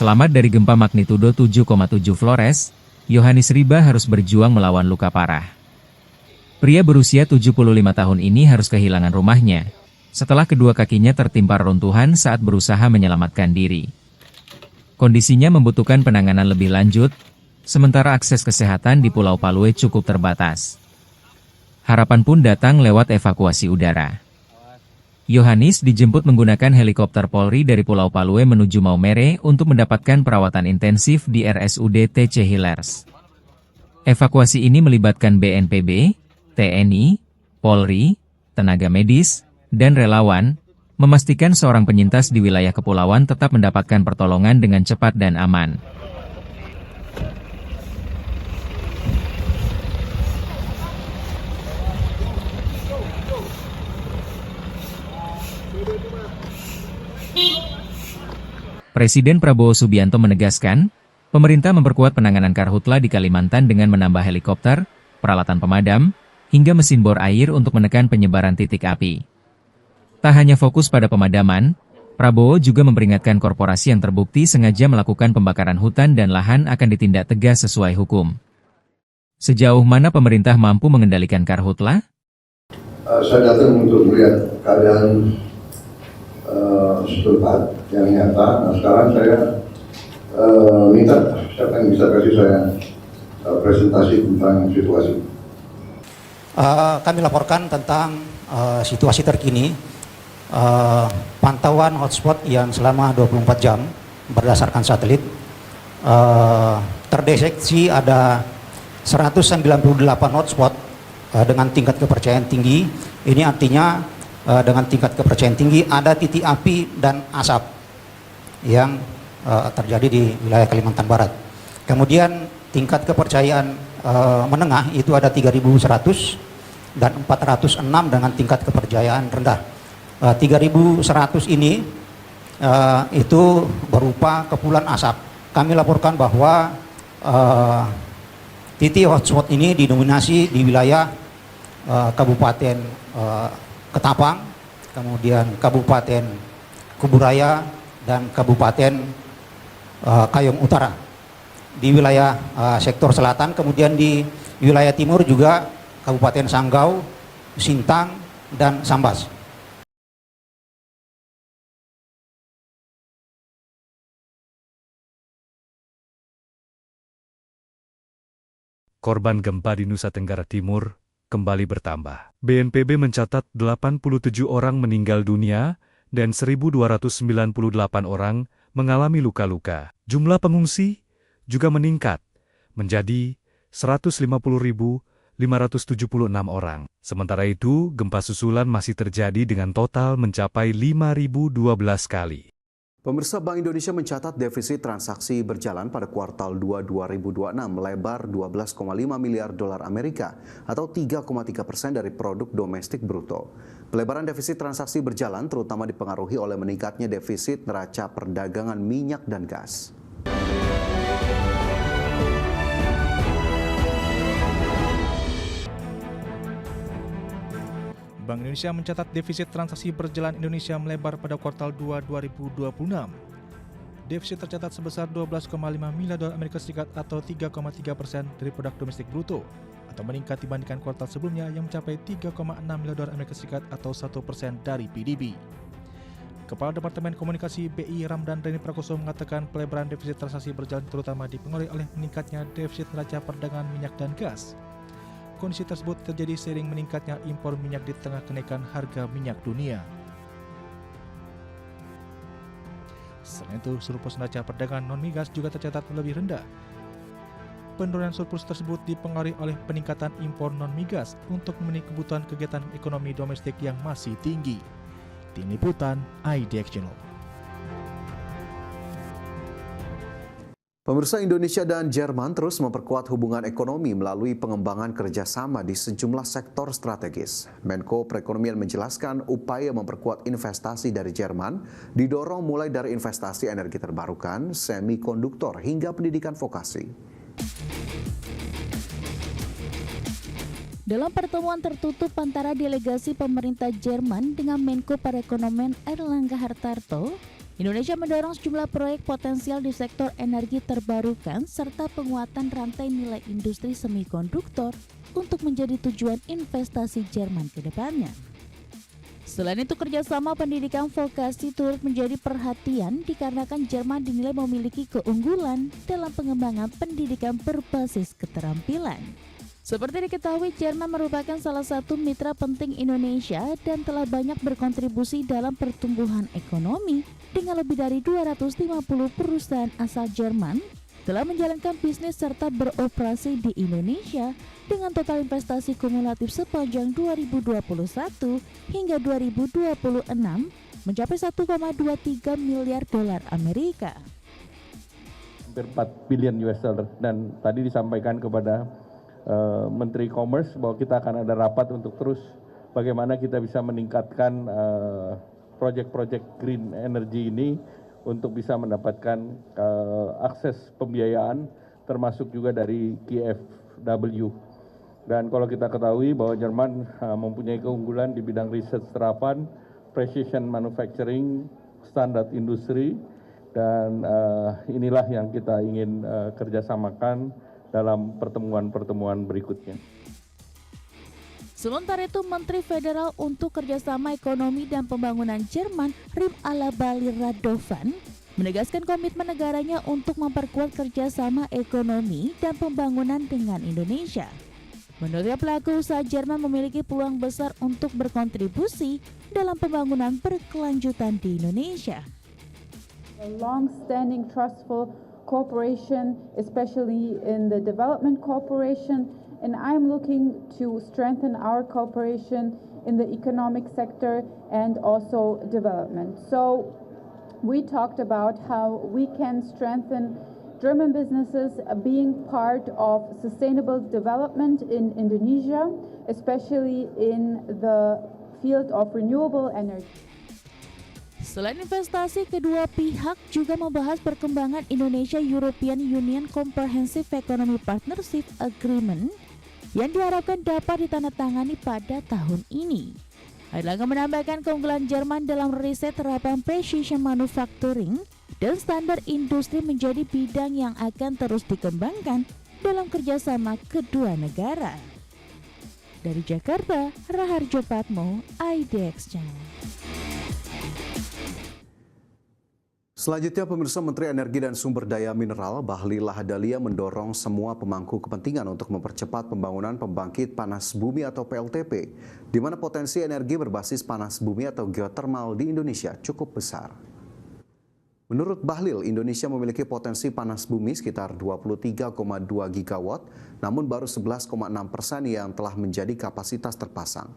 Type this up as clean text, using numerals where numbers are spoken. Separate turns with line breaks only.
Selamat dari gempa magnitudo 7,7 Flores, Yohanis Riba harus berjuang melawan luka parah. Pria berusia 75 tahun ini harus kehilangan rumahnya, setelah kedua kakinya tertimpa reruntuhan saat berusaha menyelamatkan diri. Kondisinya membutuhkan penanganan lebih lanjut, sementara akses kesehatan di Pulau Palue cukup terbatas. Harapan pun datang lewat evakuasi udara. Yohanis dijemput menggunakan helikopter Polri dari Pulau Palue menuju Maumere untuk mendapatkan perawatan intensif di RSUD TC Hillers. Evakuasi ini melibatkan BNPB, TNI, Polri, tenaga medis, dan relawan, memastikan seorang penyintas di wilayah kepulauan tetap mendapatkan pertolongan dengan cepat dan aman. Presiden Prabowo Subianto menegaskan, pemerintah memperkuat penanganan karhutla di Kalimantan dengan menambah helikopter, peralatan pemadam, hingga mesin bor air untuk menekan penyebaran titik api. Tak hanya fokus pada pemadaman, Prabowo juga memperingatkan korporasi yang terbukti sengaja melakukan pembakaran hutan dan lahan akan ditindak tegas sesuai hukum. Sejauh mana pemerintah mampu mengendalikan karhutla?
Saya datang untuk melihat keadaan setempat yang nyata. Nah, sekarang saya minta siapa yang bisa kasih saya presentasi tentang situasi.
Kami laporkan tentang situasi terkini, pantauan hotspot yang selama 24 jam berdasarkan satelit, terdeteksi ada 198 hotspot dengan tingkat kepercayaan tinggi. Ini artinya dengan tingkat kepercayaan tinggi ada titik api dan asap yang terjadi di wilayah Kalimantan Barat. Kemudian tingkat kepercayaan menengah itu ada 3.100 dan 406 dengan tingkat kepercayaan rendah. 3.100 ini itu berupa kepulan asap. Kami laporkan bahwa titik hotspot ini didominasi di wilayah Kabupaten Ketapang, kemudian Kabupaten Kuburaya, dan Kabupaten Kayong Utara. Di wilayah sektor selatan, kemudian di wilayah timur juga Kabupaten Sanggau, Sintang, dan Sambas.
Korban gempa di Nusa Tenggara Timur kembali bertambah. BNPB mencatat 87 orang meninggal dunia dan 1.298 orang mengalami luka-luka. Jumlah pengungsi juga meningkat menjadi 150.576 orang. Sementara itu, gempa susulan masih terjadi dengan total mencapai 5.012 kali.
Pemirsa, Bank Indonesia mencatat defisit transaksi berjalan pada kuartal 2 2026 melebar 12,5 miliar dolar Amerika atau 3,3% dari produk domestik bruto. Pelebaran defisit transaksi berjalan terutama dipengaruhi oleh meningkatnya defisit neraca perdagangan minyak dan gas.
Bank Indonesia mencatat defisit transaksi berjalan Indonesia melebar pada kuartal 2 2026. Defisit tercatat sebesar 12,5 miliar dolar Amerika Serikat atau 3,3% dari produk domestik bruto, atau meningkat dibandingkan kuartal sebelumnya yang mencapai 3,6 miliar dolar Amerika Serikat atau 1% dari PDB. Kepala Departemen Komunikasi BI Ramdan Reni Prakoso mengatakan pelebaran defisit transaksi berjalan terutama dipengaruhi oleh meningkatnya defisit neraca perdagangan minyak dan gas. Kondisi tersebut terjadi seiring meningkatnya impor minyak di tengah kenaikan harga minyak dunia. Selain itu, surplus neraca perdagangan non-migas juga tercatat lebih rendah. Penurunan surplus tersebut dipengaruhi oleh peningkatan impor non-migas untuk memenuhi kebutuhan kegiatan ekonomi domestik yang masih tinggi. Tim Liputan IDX Channel.
Pemirsa, Indonesia dan Jerman terus memperkuat hubungan ekonomi melalui pengembangan kerjasama di sejumlah sektor strategis. Menko Perekonomian menjelaskan upaya memperkuat investasi dari Jerman didorong mulai dari investasi energi terbarukan, semikonduktor, hingga pendidikan vokasi.
Dalam pertemuan tertutup antara delegasi pemerintah Jerman dengan Menko Perekonomian Erlangga Hartarto Indonesia mendorong sejumlah proyek potensial di sektor energi terbarukan serta penguatan rantai nilai industri semikonduktor untuk menjadi tujuan investasi Jerman ke depannya. Selain itu, kerjasama pendidikan vokasi turut menjadi perhatian dikarenakan Jerman dinilai memiliki keunggulan dalam pengembangan pendidikan berbasis keterampilan. Seperti diketahui, Jerman merupakan salah satu mitra penting Indonesia dan telah banyak berkontribusi dalam pertumbuhan ekonomi dengan lebih dari 250 perusahaan asal Jerman telah menjalankan bisnis serta beroperasi di Indonesia dengan total investasi kumulatif sepanjang 2021 hingga 2026 mencapai 1,23 miliar dolar Amerika.
Hampir 4 billion US dollar, dan tadi disampaikan kepada Menteri Commerce bahwa kita akan ada rapat untuk terus bagaimana kita bisa meningkatkan proyek-proyek green energy ini untuk bisa mendapatkan akses pembiayaan termasuk juga dari KfW. Dan kalau kita ketahui bahwa Jerman mempunyai keunggulan di bidang riset terapan, precision manufacturing, standar industri, dan inilah yang kita ingin kerjasamakan dalam pertemuan-pertemuan berikutnya.
Sementara itu, Menteri Federal untuk Kerjasama Ekonomi dan Pembangunan Jerman, Rim Alabali Radovan, menegaskan komitmen negaranya untuk memperkuat kerjasama ekonomi dan pembangunan dengan Indonesia. Menurutnya, pelaku usaha Jerman memiliki peluang besar untuk berkontribusi dalam pembangunan berkelanjutan di Indonesia.
A long-standing trustful cooperation, especially in the development cooperation, and I'm looking to strengthen our cooperation in the economic sector and also development. So we talked about how we can strengthen German businesses being part of sustainable development in Indonesia, especially in the field of renewable energy.
Selain investasi, kedua pihak juga membahas perkembangan Indonesia-European Union Comprehensive Economy Partnership Agreement yang diharapkan dapat ditandatangani pada tahun ini. Airlangga menambahkan keunggulan Jerman dalam riset terapan precision manufacturing dan standar industri menjadi bidang yang akan terus dikembangkan dalam kerjasama kedua negara. Dari Jakarta, Raharjo Patmo, IDX Channel.
Selanjutnya, pemirsa, Menteri Energi dan Sumber Daya Mineral Bahlil Lahadalia mendorong semua pemangku kepentingan untuk mempercepat pembangunan pembangkit panas bumi atau PLTP, di mana potensi energi berbasis panas bumi atau geothermal di Indonesia cukup besar. Menurut Bahlil, Indonesia memiliki potensi panas bumi sekitar 23,2 gigawatt, namun baru 11,6% yang telah menjadi kapasitas terpasang.